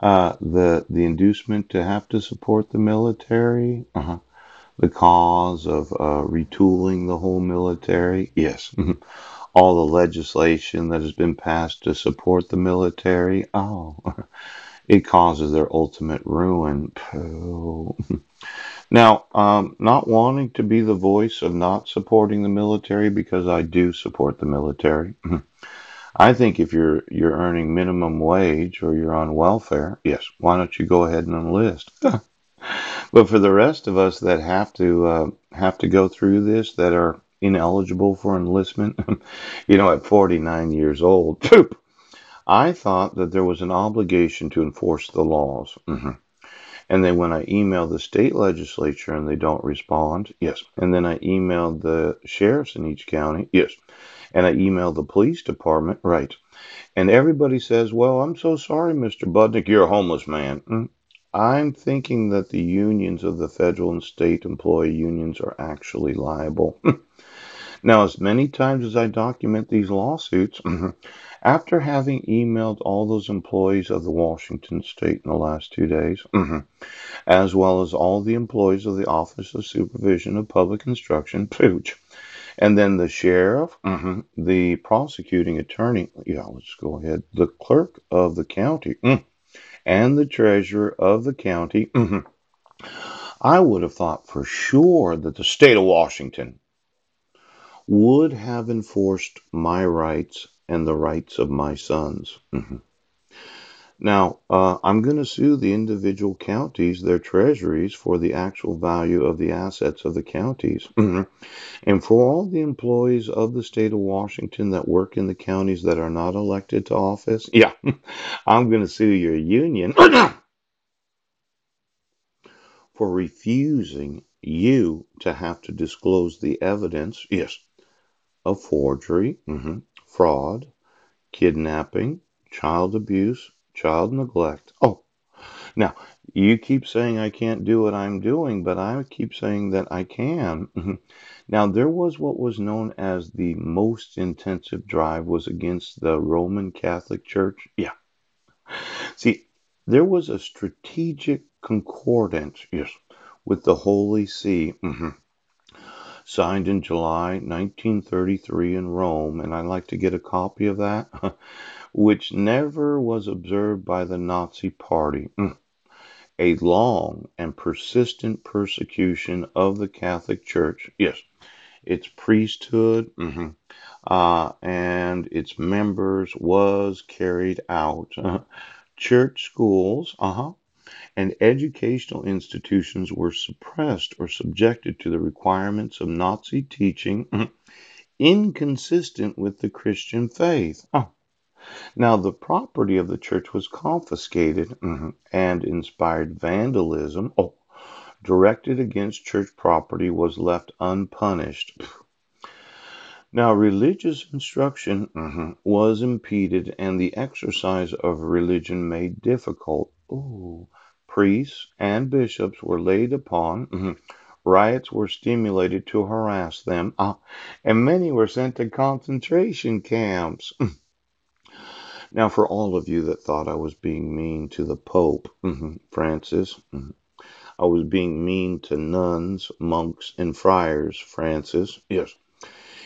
The inducement to have to support the military, the cause of retooling the whole military, yes. All the legislation that has been passed to support the military, oh, it causes their ultimate ruin. Pooh. Now, not wanting to be the voice of not supporting the military because I do support the military. I think if you're earning minimum wage or you're on welfare, yes, why don't you go ahead and enlist? But for the rest of us that have to go through this, that are ineligible for enlistment, at 49 years old, poop, I thought that there was an obligation to enforce the laws. And then when I email the state legislature and they don't respond, yes. And then I emailed the sheriffs in each county, yes. And I emailed the police department, right. And everybody says, well, I'm so sorry, Mr. Budnick, you're a homeless man. I'm thinking that the unions of the federal and state employee unions are actually liable. Now, as many times as I document these lawsuits, after having emailed all those employees of the Washington state in the last 2 days, as well as all the employees of the Office of Supervision of Public Instruction, pooch, and then the sheriff, the prosecuting attorney, yeah, let's go ahead, the clerk of the county, and the treasurer of the county, I would have thought for sure that the state of Washington would have enforced my rights and the rights of my sons. Now, I'm going to sue the individual counties, their treasuries, for the actual value of the assets of the counties. And for all the employees of the state of Washington that work in the counties that are not elected to office, yeah, I'm going to sue your union for refusing you to have to disclose the evidence, yes, of forgery, fraud, kidnapping, child abuse, child neglect. Oh, now you keep saying I can't do what I'm doing, but I keep saying that I can. Now, there was what was known as the most intensive drive was against the Roman Catholic Church. Yeah. See, there was a strategic concordance, yes, with the Holy See, signed in July 1933 in Rome, and I'd like to get a copy of that, which never was observed by the Nazi Party. A long and persistent persecution of the Catholic Church, yes, its priesthood, and its members was carried out. Church schools, and educational institutions were suppressed or subjected to the requirements of Nazi teaching, inconsistent with the Christian faith. Now, the property of the church was confiscated, and inspired vandalism, directed against church property, was left unpunished. Now, religious instruction was impeded and the exercise of religion made difficult. Ooh. Priests and bishops were laid upon. Riots were stimulated to harass them. And many were sent to concentration camps. Now, for all of you that thought I was being mean to the Pope, Francis, I was being mean to nuns, monks, and friars, Francis. Yes.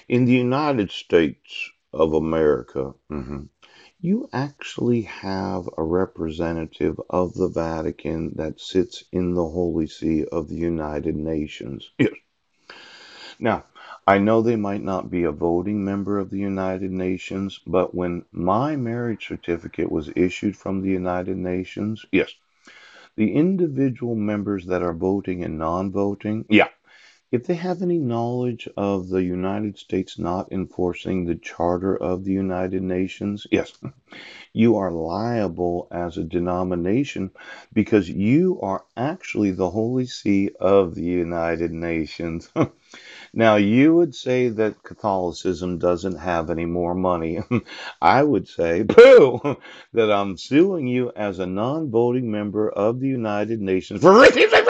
In the United States of America, you actually have a representative of the Vatican that sits in the Holy See of the United Nations. Yes. Now, I know they might not be a voting member of the United Nations, but when my marriage certificate was issued from the United Nations, yes, the individual members that are voting and non voting, yeah, if they have any knowledge of the United States not enforcing the Charter of the United Nations, yes, you are liable as a denomination because you are actually the Holy See of the United Nations. Now, you would say that Catholicism doesn't have any more money. I would say, boo, that I'm suing you as a non voting member of the United Nations for racism.